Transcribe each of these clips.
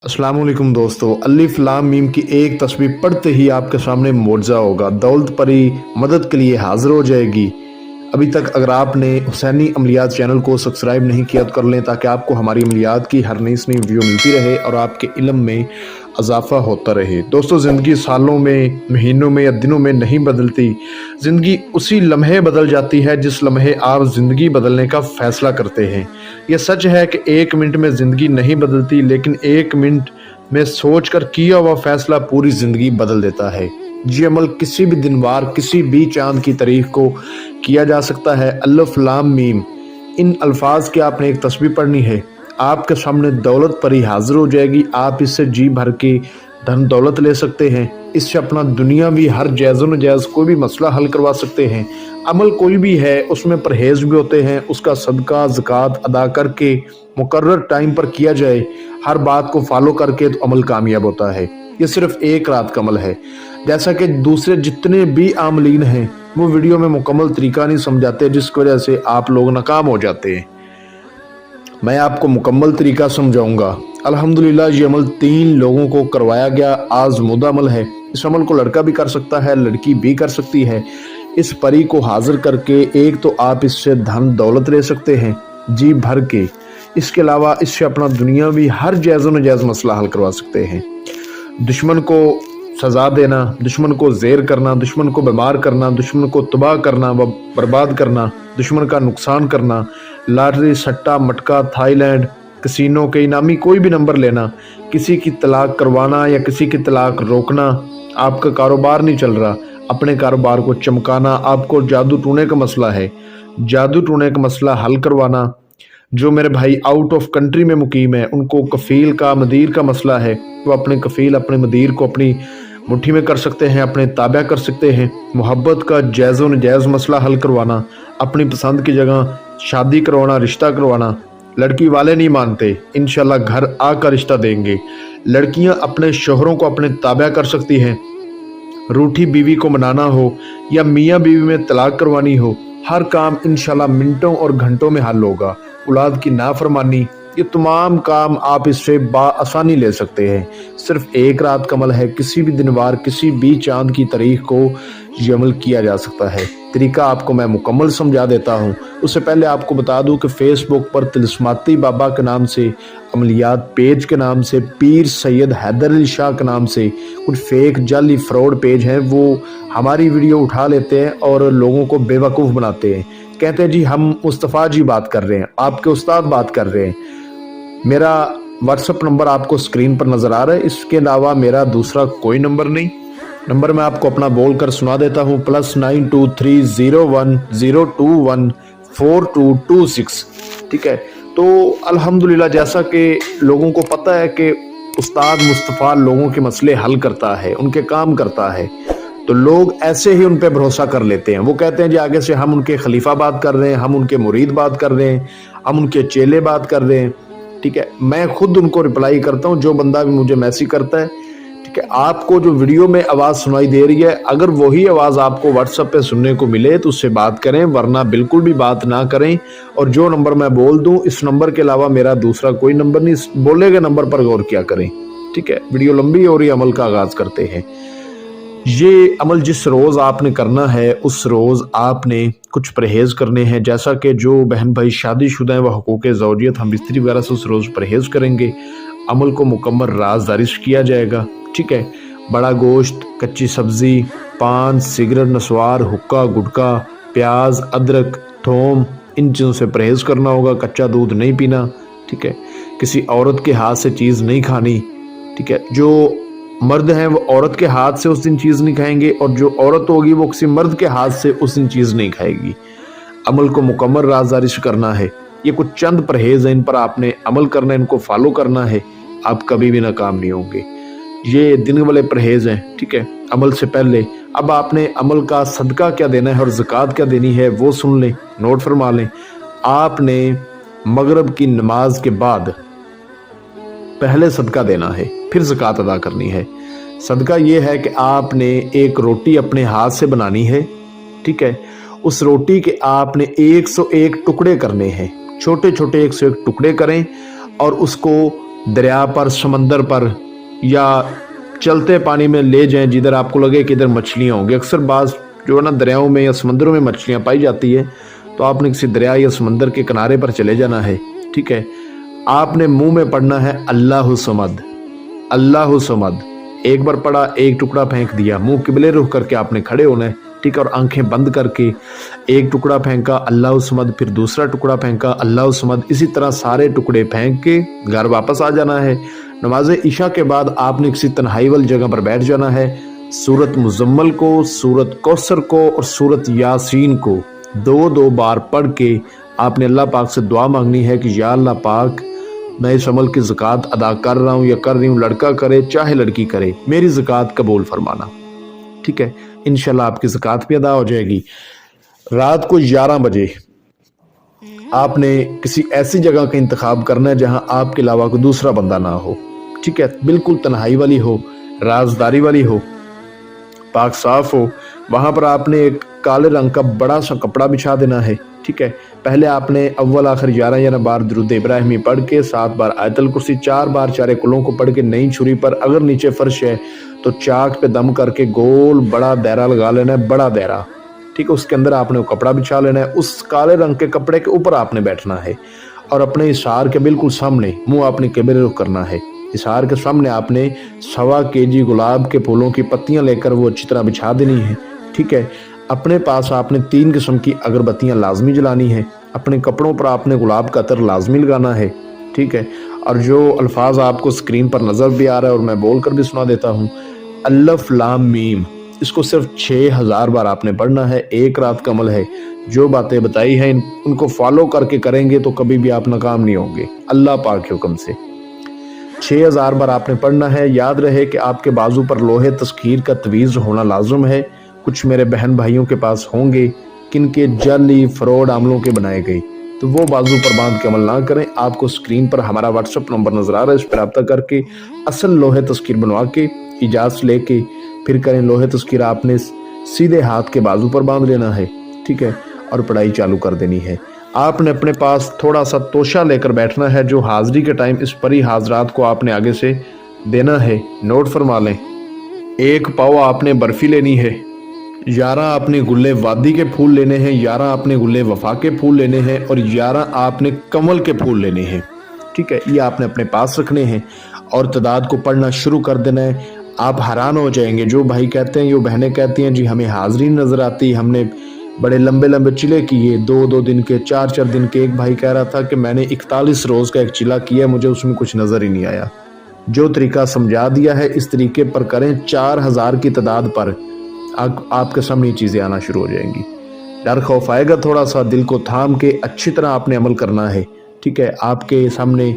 अस्सलाम वालेकुम दोस्तों। अलिफ लाम मीम की एक तस्वीर पढ़ते ही आपके सामने मुआवजा होगा। दौलत परी मदद के लिए हाजिर हो जाएगी। अभी तक अगर आपने हुसैनी अमलियात चैनल को सब्सक्राइब नहीं किया तो कर लें, ताकि आपको हमारी अमलियात की हर नई से नई वीडियो मिलती रहे और आपके इल्म में इजाफा होता रहे। दोस्तों, ज़िंदगी सालों में, महीनों में या दिनों में नहीं बदलती। ज़िंदगी उसी लम्हे बदल जाती है जिस लम्हे आप ज़िंदगी बदलने का फ़ैसला करते हैं। यह सच है कि एक मिनट में ज़िंदगी नहीं बदलती, लेकिन एक मिनट में सोच कर किया हुआ फ़ैसला पूरी ज़िंदगी बदल देता है। ये अमल किसी भी दिनवार, किसी भी चांद की तारीख को किया जा सकता है। अलिफ लाम मीम, इन अल्फाज की आपने एक तस्वीर पढ़नी है। आपके सामने दौलत परी हाजिर हो जाएगी। आप इससे जी भर के धन दौलत ले सकते हैं। इससे अपना दुनियावी हर जायज़ नजायज़ कोई भी मसला हल करवा सकते हैं। अमल कोई भी है उसमें परहेज भी होते हैं। उसका सदका ज़कात अदा करके मुकर्रर टाइम पर किया जाए, हर बात को फॉलो करके, तो अमल कामयाब होता है। ये सिर्फ एक रात का अमल है। जैसा कि दूसरे जितने भी आमलीन हैं वो वीडियो में मुकम्मल तरीका नहीं समझाते, जिसकी वजह से आप लोग नाकाम हो जाते हैं। मैं आपको मुकम्मल तरीका समझाऊंगा। अल्हम्दुलिल्लाह, ये अमल 3 लोगों को करवाया गया आज़मूदा अमल है। इस अमल को लड़का भी कर सकता है, लड़की भी कर सकती है। इस परी को हाजिर करके एक तो आप इससे धन दौलत ले सकते हैं जी भर के। इसके अलावा इससे अपना दुनियावी हर जायज़ नजायज़ मसला हल करवा सकते हैं। दुश्मन को सज़ा देना, दुश्मन को ज़ेर करना, दुश्मन को बीमार करना, दुश्मन को तबाह करना व बर्बाद करना, दुश्मन का नुकसान करना, लॉटरी, सट्टा, मटका, थाईलैंड, कसिनो के इनामी कोई भी नंबर लेना, किसी की तलाक करवाना या किसी की तलाक रोकना। आपका कारोबार नहीं चल रहा, अपने कारोबार को चमकाना। आपको जादू टूने का मसला है, जादू टूने का मसला हल करवाना। जो मेरे भाई आउट ऑफ कंट्री में मुकीम है, उनको कफ़ील का, मदीर का मसला है, वो अपने कफ़ील, अपने मदीर को अपनी मुट्ठी में कर सकते हैं, अपने ताबा कर सकते हैं। मोहब्बत का जायज़ नजायज़ मसला हल करवाना, अपनी पसंद की जगह शादी करवाना, रिश्ता करवाना। लड़की वाले नहीं मानते, इंशाल्लाह घर आकर रिश्ता देंगे। लड़कियां अपने शोहरों को अपने ताबा कर सकती हैं। रूठी बीवी को मनाना हो या मियाँ बीवी में तलाक करवानी हो, हर काम इंशाल्लाह मिनटों और घंटों में हल होगा। औलाद की नाफरमानी, ये तमाम काम आप इससे आसानी ले सकते हैं। सिर्फ एक रात का अमल है। किसी भी दिनवार, किसी भी चांद की तारीख को ये अमल किया जा सकता है। तरीका आपको मैं मुकम्मल समझा देता हूँ। उससे पहले आपको बता दूं कि फेसबुक पर तिलिस्माती बाबा के नाम से, अमलियात पेज के नाम से, पीर सैयद हैदर अली शाह के नाम से कुछ फेक जाली फ्रॉड पेज हैं। वो हमारी वीडियो उठा लेते हैं और लोगों को बेवकूफ़ बनाते हैं। कहते हैं जी हम मुस्तफ़ा जी बात कर रहे हैं, आपके उस्ताद बात कर रहे हैं। मेरा व्हाट्सअप नंबर आपको स्क्रीन पर नज़र आ रहा है। इसके अलावा मेरा दूसरा कोई नंबर नहीं। नंबर मैं आपको अपना बोल कर सुना देता हूँ, +923010214226। ठीक है। तो अल्हम्दुलिल्लाह, जैसा कि लोगों को पता है कि उस्ताद मुस्तफ़ा लोगों के मसले हल करता है, उनके काम करता है, तो लोग ऐसे ही उन पे भरोसा कर लेते हैं। वो कहते हैं जी आगे से हम उनके खलीफा बात कर रहे हैं, हम उनके मुरीद बात कर रहे हैं, हम उनके चेले बात कर रहे हैं। ठीक है। मैं खुद उनको रिप्लाई करता हूँ, जो बंदा भी मुझे मैसेज करता है। ठीक है। आपको जो वीडियो में आवाज़ सुनाई दे रही है, अगर वही आवाज़ आपको व्हाट्सएप पे सुनने को मिले तो उससे बात करें, वरना बिल्कुल भी बात ना करें। और जो नंबर मैं बोल दूं, इस नंबर के अलावा मेरा दूसरा कोई नंबर नहीं। इस बोले गए नंबर पर गौर किया करें। ठीक है। वीडियो लंबी और ये अमल का आगाज़ करते हैं। ये अमल जिस रोज़ आपने करना है, उस रोज़ आपने कुछ परहेज़ करने हैं। जैसा कि जो बहन भाई शादीशुदा हैं, वह हुकूक़ ज़ौजियत, हम बिस्तरी वगैरह से उस रोज़ परहेज़ करेंगे। अमल को मुकम्मल राज़दारी से किया जाएगा। ठीक है। बड़ा गोश्त, कच्ची सब्ज़ी, पान, सिगरेट, नस्वार, हुक्का, गुटखा, प्याज, अदरक, थोम, इन चीज़ों से परहेज़ करना होगा। कच्चा दूध नहीं पीना। ठीक है। किसी औरत के हाथ से चीज़ नहीं खानी। ठीक है। जो मर्द हैं वो औरत के हाथ से उस दिन चीज़ नहीं खाएंगे, और जो औरत होगी वो किसी मर्द के हाथ से उस दिन चीज़ नहीं खाएगी। अमल को मुकम्मल राज़दारी से करना है। ये कुछ चंद परहेज़ हैं, इन पर आपने अमल करना है, इनको फॉलो करना है। आप कभी भी नाकाम नहीं होंगे। ये दिन वाले परहेज़ हैं। ठीक है। अमल से पहले अब आपने अमल का सदका क्या देना है और ज़कात क्या देनी है वो सुन लें, नोट फरमा लें। आपने मगरिब की नमाज के बाद पहले सदका देना है, फिर ज़कात अदा करनी है। सदका ये है कि आपने एक रोटी अपने हाथ से बनानी है। ठीक है। उस रोटी के आपने 101 टुकड़े करने हैं, छोटे छोटे 101 टुकड़े करें और उसको दरिया पर, समंदर पर, या चलते पानी में ले जाएं जिधर आपको लगे कि इधर मछलियाँ होंगी। अक्सर बाज़ जो है ना दरियाओं में या समंदरों में मछलियाँ पाई जाती है, तो आपने किसी दरिया या समंदर के किनारे पर चले जाना है। ठीक है, आपने मुंह में पढ़ना है अल्लाहु समद, अल्लाहु समद। एक बार पढ़ा, एक टुकड़ा फेंक दिया, मुंह किबले रुख करके आपने खड़े होना है। ठीक है, और आंखें बंद करके एक टुकड़ा फेंका अल्लाहु समद, फिर दूसरा टुकड़ा फेंका अल्लाहु समद, इसी तरह सारे टुकड़े फेंक के घर वापस आ जाना है। नमाज इशा के बाद आपने किसी तन्हाई वाली जगह पर बैठ जाना है। सूरत मुजम्मल को, सूरत कौसर को और सूरत यासीन को 2-2 बार पढ़ के आपने अल्लाह पाक से दुआ मांगनी है कि या अल्लाह पाक, मैं इस अमल की ज़कात अदा कर रहा हूँ या कर रही हूँ, लड़का करे चाहे लड़की करे, मेरी ज़कात कबूल फरमाना। ठीक है, इंशाल्लाह आपकी ज़कात भी अदा हो जाएगी। रात को 11 बजे आपने किसी ऐसी जगह का इंतखाब करना है जहां आपके अलावा कोई दूसरा बंदा ना हो। ठीक है, बिल्कुल तन्हाई वाली हो, राजदारी वाली हो, पाक साफ हो। वहां पर आपने एक काले रंग का बड़ा सा कपड़ा बिछा देना है। ठीक है, पहले आपने अव्वल आखिर 11 बार दुरूद इब्राहिमी पढ़ के 7 बार आयतल कुर्सी, 4 बार चारे कुलों को पढ़ के नई छुरी पर, अगर नीचे फर्श है तो चाक पे दम करके गोल बड़ा दायरा लगा लेना है, बड़ा दायरा। ठीक है, उसके अंदर आपने वो कपड़ा बिछा लेना है। उस काले रंग के कपड़े के ऊपर आपने बैठना है और अपने इशार के बिल्कुल सामने मुंह आपने किबले रुख करना है। इशार के सामने आपने 1.25 kg गुलाब के फूलों की पत्तियां लेकर वो अच्छी तरह बिछा देनी है। ठीक है, अपने पास आपने 3 किस्म की अगरबत्तियां लाजमी जलानी है। अपने कपड़ों पर आपने गुलाब का अतर लाजमी लगाना है। ठीक है, और जो अल्फाज आपको स्क्रीन पर नजर भी आ रहा है और मैं बोल कर भी सुना देता हूँ, अल्लफ लाम मीम, इसको सिर्फ 6000 बार आपने पढ़ना है। एक रात का अमल है। जो बातें बताई हैं उनको फॉलो करके करेंगे तो कभी भी आप नाकाम नहीं होंगे अल्लाह पाक के हुक्म से। 6000 बार आपने पढ़ना है। याद रहे कि आपके बाजू पर लोहे तस्खीर का तवीज़ होना लाजुम है। कुछ मेरे बहन भाइयों के पास होंगे किनके जाली फ्रॉड अमलों के बनाए गए, तो वो बाजू पर बांध के अमल ना करें। आपको स्क्रीन पर हमारा व्हाट्सएप नंबर नजर आ रहा है, इस पर रब्ता करके असल लोहे तस्खीर बनवा के इजाज़त लेके फिर करें। लोहे तस्खीर आपने सीधे हाथ के बाजू पर बांध लेना है। ठीक है, और पढ़ाई चालू कर देनी है। आपने अपने पास थोड़ा सा तोशा लेकर बैठना है, जो हाजिरी के टाइम इस परी हाजरात को आपने आगे से देना है। नोट फरमा लें। 1 पाव आपने बर्फी लेनी है, 11 आपने गुल्ले वादी के फूल लेने हैं, 11 आपने गुल्ले वफा के फूल लेने हैं और 11 आपने कमल के फूल लेने हैं। ठीक है, ये आपने अपने पास रखने हैं और तादाद को पढ़ना शुरू कर देना है। आप हैरान हो जाएंगे, जो भाई कहते हैं, जो बहनें कहती हैं जी हमें हाजिरी नज़र आती, हमने बड़े लंबे लंबे चिले किए, 2-2 दिन के, 4-4 दिन के। एक भाई कह रहा था कि मैंने 41 रोज़ का एक चिला किया, मुझे उसमें कुछ नज़र ही नहीं आया। जो तरीका समझा दिया है इस तरीके पर करें, 4000 की तादाद पर आपके सामने ये चीज़ें आना शुरू हो जाएंगी। डर खौफ आएगा थोड़ा सा, दिल को थाम के अच्छी तरह आपने अमल करना है। ठीक है, आपके सामने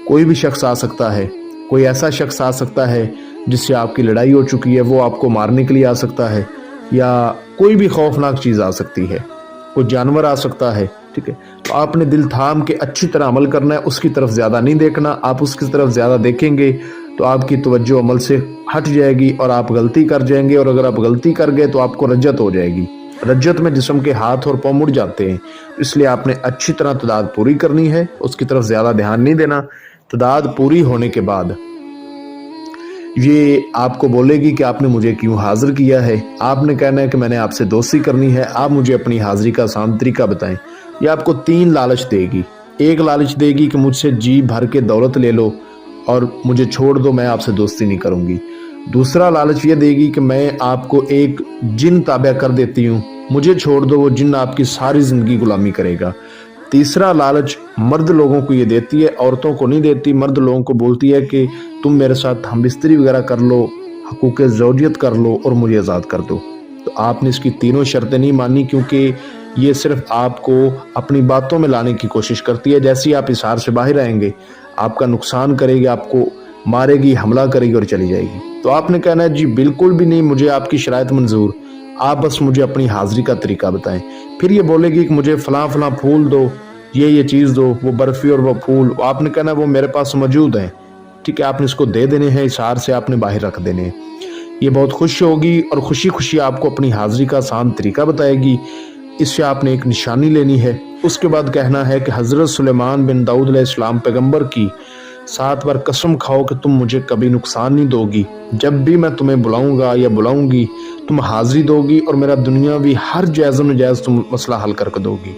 कोई भी शख्स आ सकता है, कोई ऐसा शख्स आ सकता है जिससे आपकी लड़ाई हो चुकी है, वो आपको मारने के लिए आ सकता है, या कोई भी खौफनाक चीज़ आ सकती है, कोई जानवर आ सकता है। ठीक है, तो आपने दिल थाम के अच्छी तरह अमल करना है, उसकी तरफ ज़्यादा नहीं देखना। आप उसकी तरफ ज़्यादा देखेंगे तो आपकी तवज्जो अमल से हट जाएगी और आप गलती कर जाएंगे, और अगर आप गलती कर गए तो आपको रज्जत हो जाएगी। रज्जत में जिस्म के हाथ और पाँव मुड़ जाते हैं, इसलिए आपने अच्छी तरह तादाद पूरी करनी है, उसकी तरफ ज़्यादा ध्यान नहीं देना। तादाद पूरी होने के बाद ये आपको बोलेगी कि आपने मुझे क्यों हाजिर किया है। आपने कहना है कि मैंने आपसे दोस्ती करनी है, आप मुझे अपनी हाजिरी का आसान तरीका बताएं। ये आपको 3 लालच देगी। एक लालच देगी कि मुझसे जी भर के दौलत ले लो और मुझे छोड़ दो, मैं आपसे दोस्ती नहीं करूंगी। दूसरा लालच ये देगी कि मैं आपको एक जिन ताबा कर देती हूँ, मुझे छोड़ दो, वो जिन आपकी सारी ज़िंदगी गुलामी करेगा। तीसरा लालच मर्द लोगों को ये देती है, औरतों को नहीं देती। मर्द लोगों को बोलती है कि तुम मेरे साथ हमबिस्तरी वगैरह कर लो, हकूक़ ज़ौजियत कर लो और मुझे आज़ाद कर दो। तो आपने इसकी तीनों शर्तें नहीं मानी, क्योंकि ये सिर्फ आपको अपनी बातों में लाने की कोशिश करती है। जैसे ही आप इशार से बाहर आएंगे, आपका नुकसान करेगी, आपको मारेगी, हमला करेगी और चली जाएगी। तो आपने कहना है जी बिल्कुल भी नहीं, मुझे आपकी शराइत मंजूर, आप बस मुझे अपनी हाजिरी का तरीका बताएं। फिर ये बोलेगी कि मुझे फ़लाँ फ़लाँ फूल दो, ये चीज़ दो, वो बर्फ़ी और वो फूल। आपने कहना है वो मेरे पास मौजूद हैं। ठीक है, आपने इसको दे देने हैं, इशार से आपने बाहर रख देने हैं। ये बहुत खुश होगी और खुशी खुशी आपको अपनी हाजिरी का आसान तरीका बताएगी। इससे आपने एक निशानी लेनी है। उसके बाद कहना है कि हज़रत सुलेमान बिन दाऊद अलैहिस्सलाम पैगंबर की 7 بار قسم کھاؤ کہ تم مجھے کبھی نقصان نہیں دو گی، جب بھی میں تمہیں بلاؤں گا یا بلاؤں گی تم حاضری دو گی اور میرا دنیاوی ہر جائز و نجائز تم مسئلہ حل کر کے دو گی۔